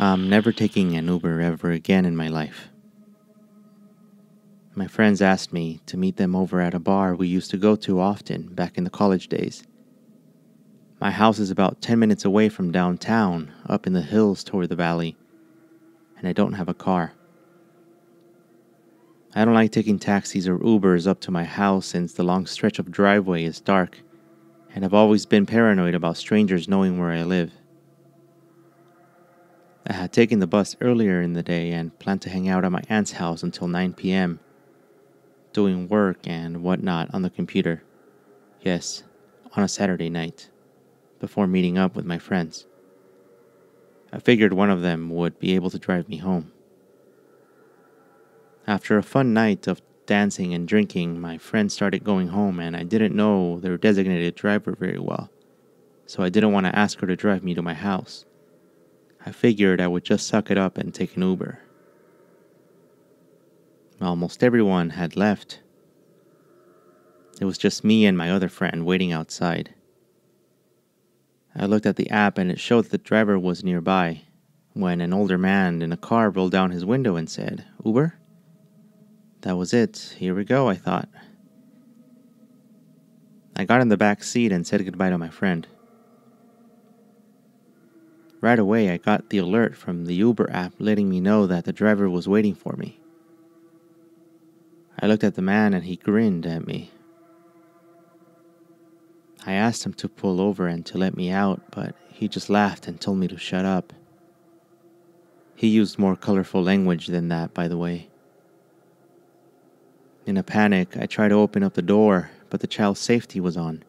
I'm never taking an Uber ever again in my life. My friends asked me to meet them over at a bar we used to go to often back in the college days. My house is about 10 minutes away from downtown, up in the hills toward the valley, and I don't have a car. I don't like taking taxis or Ubers up to my house since the long stretch of driveway is dark, and I've always been paranoid about strangers knowing where I live. I had taken the bus earlier in the day and planned to hang out at my aunt's house until 9 p.m., doing work and whatnot on the computer. Yes, on a Saturday night, before meeting up with my friends. I figured one of them would be able to drive me home. After a fun night of dancing and drinking, my friends started going home and I didn't know their designated driver very well, so I didn't want to ask her to drive me to my house. I figured I would just suck it up and take an Uber. Almost everyone had left. It was just me and my other friend waiting outside. I looked at the app and it showed that the driver was nearby when an older man in a car rolled down his window and said, "Uber?" That was it. Here we go, I thought. I got in the back seat and said goodbye to my friend. Right away, I got the alert from the Uber app letting me know that the driver was waiting for me. I looked at the man and he grinned at me. I asked him to pull over and to let me out, but he just laughed and told me to shut up. He used more colorful language than that, by the way. In a panic, I tried to open up the door, but the child's safety was on.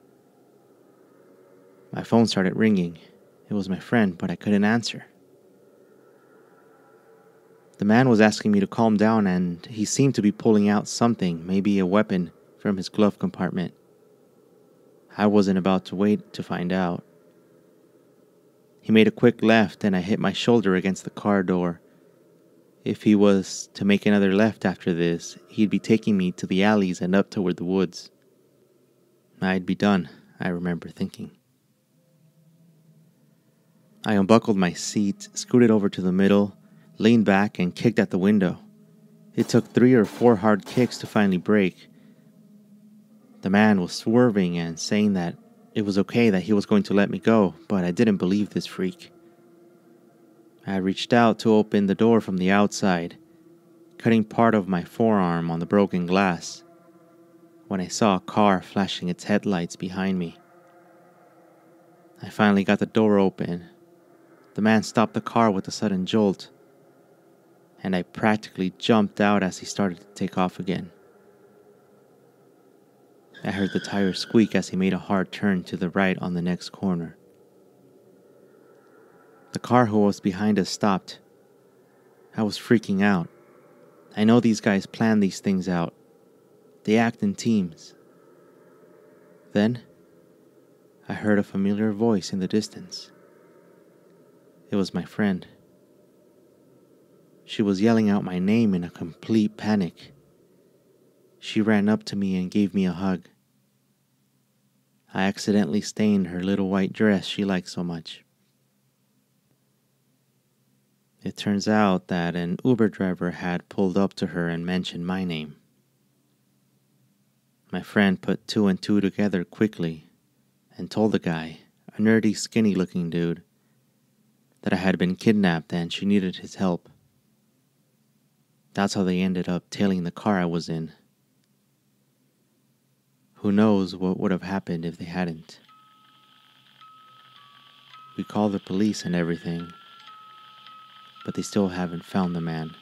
My phone started ringing. It was my friend, but I couldn't answer. The man was asking me to calm down and he seemed to be pulling out something, maybe a weapon, from his glove compartment. I wasn't about to wait to find out. He made a quick left and I hit my shoulder against the car door. If he was to make another left after this, he'd be taking me to the alleys and up toward the woods. I'd be done, I remember thinking. I unbuckled my seat, scooted over to the middle, leaned back and kicked at the window. It took 3 or 4 hard kicks to finally break. The man was swerving and saying that it was okay that he was going to let me go, but I didn't believe this freak. I reached out to open the door from the outside, cutting part of my forearm on the broken glass, when I saw a car flashing its headlights behind me. I finally got the door open. The man stopped the car with a sudden jolt, and I practically jumped out as he started to take off again. I heard the tire squeak as he made a hard turn to the right on the next corner. The car who was behind us stopped. I was freaking out. I know these guys plan these things out. They act in teams. Then, I heard a familiar voice in the distance. It was my friend. She was yelling out my name in a complete panic. She ran up to me and gave me a hug. I accidentally stained her little white dress she liked so much. It turns out that an Uber driver had pulled up to her and mentioned my name. My friend put 2 and 2 together quickly and told the guy, a nerdy, skinny-looking dude, that I had been kidnapped and she needed his help. That's how they ended up tailing the car I was in. Who knows what would have happened if they hadn't. We called the police and everything, but they still haven't found the man.